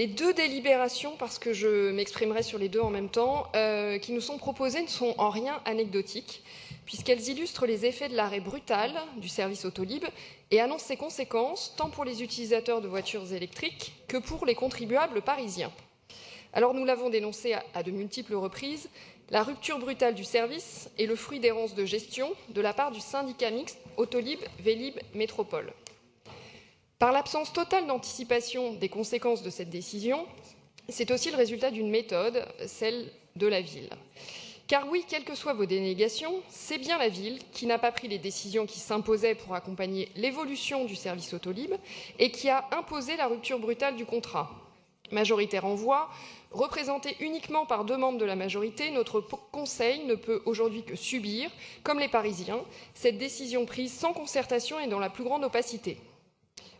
Les deux délibérations, parce que je m'exprimerai sur les deux en même temps, qui nous sont proposées ne sont en rien anecdotiques, puisqu'elles illustrent les effets de l'arrêt brutal du service Autolib et annoncent ses conséquences tant pour les utilisateurs de voitures électriques que pour les contribuables parisiens. Alors nous l'avons dénoncé à de multiples reprises, la rupture brutale du service est le fruit d'errances de gestion de la part du syndicat mixte Autolib Vélib Métropole. Par l'absence totale d'anticipation des conséquences de cette décision, c'est aussi le résultat d'une méthode, celle de la ville. Car oui, quelles que soient vos dénégations, c'est bien la ville qui n'a pas pris les décisions qui s'imposaient pour accompagner l'évolution du service Autolib et qui a imposé la rupture brutale du contrat. Majoritaire en voix, représentée uniquement par 2 membres de la majorité, notre Conseil ne peut aujourd'hui que subir, comme les Parisiens, cette décision prise sans concertation et dans la plus grande opacité.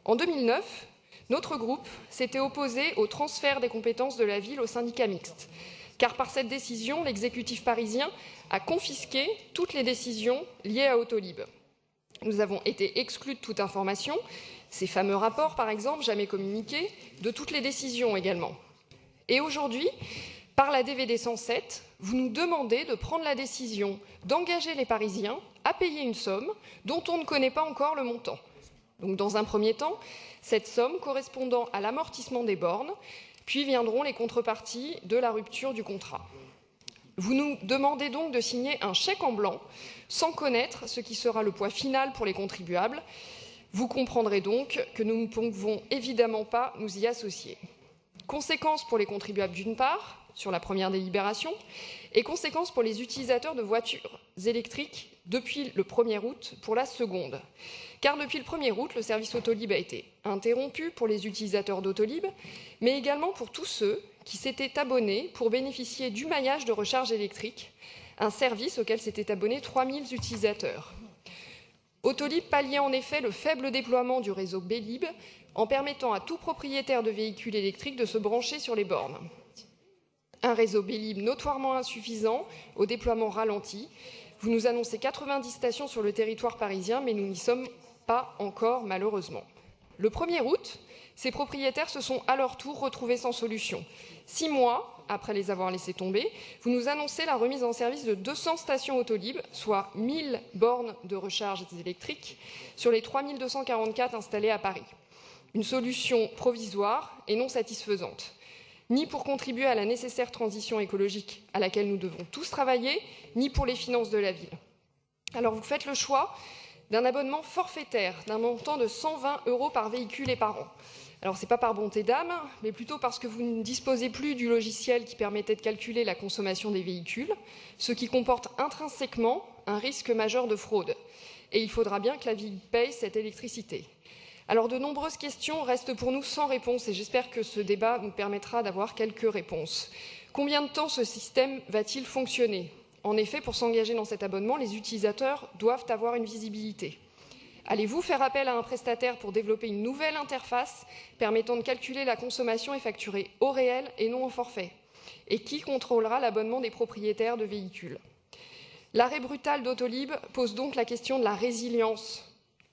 En 2009, notre groupe s'était opposé au transfert des compétences de la ville au syndicat mixte, car par cette décision, l'exécutif parisien a confisqué toutes les décisions liées à Autolib. Nous avons été exclus de toute information, ces fameux rapports par exemple, jamais communiqués, de toutes les décisions également. Et aujourd'hui, par la DVD 107, vous nous demandez de prendre la décision d'engager les Parisiens à payer une somme dont on ne connaît pas encore le montant. Donc, dans un premier temps, cette somme correspondant à l'amortissement des bornes, puis viendront les contreparties de la rupture du contrat. Vous nous demandez donc de signer un chèque en blanc, sans connaître ce qui sera le poids final pour les contribuables. Vous comprendrez donc que nous ne pouvons évidemment pas nous y associer. Conséquences pour les contribuables d'une part, sur la première délibération, et conséquences pour les utilisateurs de voitures électriques depuis le 1er août pour la seconde. Car depuis le 1er août, le service Autolib a été interrompu pour les utilisateurs d'Autolib, mais également pour tous ceux qui s'étaient abonnés pour bénéficier du maillage de recharge électrique, un service auquel s'étaient abonnés 3000 utilisateurs. Autolib palliait en effet le faible déploiement du réseau Vélib en permettant à tout propriétaire de véhicules électriques de se brancher sur les bornes. Un réseau Vélib notoirement insuffisant, au déploiement ralenti. Vous nous annoncez 90 stations sur le territoire parisien, mais nous n'y sommes pas encore, malheureusement. Le 1er août, ces propriétaires se sont à leur tour retrouvés sans solution. 6 mois après les avoir laissés tomber, vous nous annoncez la remise en service de 200 stations Autolib, soit 1000 bornes de recharge électriques, sur les 3244 installées à Paris. Une solution provisoire et non satisfaisante, ni pour contribuer à la nécessaire transition écologique à laquelle nous devons tous travailler, ni pour les finances de la ville. Alors vous faites le choix d'un abonnement forfaitaire d'un montant de 120 € par véhicule et par an. Alors ce n'est pas par bonté d'âme, mais plutôt parce que vous ne disposez plus du logiciel qui permettait de calculer la consommation des véhicules, ce qui comporte intrinsèquement un risque majeur de fraude. Et il faudra bien que la ville paye cette électricité. Alors de nombreuses questions restent pour nous sans réponse et j'espère que ce débat nous permettra d'avoir quelques réponses. Combien de temps ce système va-t-il fonctionner ? En effet, pour s'engager dans cet abonnement, les utilisateurs doivent avoir une visibilité. Allez-vous faire appel à un prestataire pour développer une nouvelle interface permettant de calculer la consommation et facturer au réel et non au forfait? Et qui contrôlera l'abonnement des propriétaires de véhicules? L'arrêt brutal d'Autolib pose donc la question de la résilience,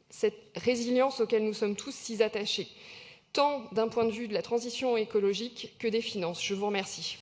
cette résilience auquel nous sommes tous si attachés, tant d'un point de vue de la transition écologique que des finances. Je vous remercie.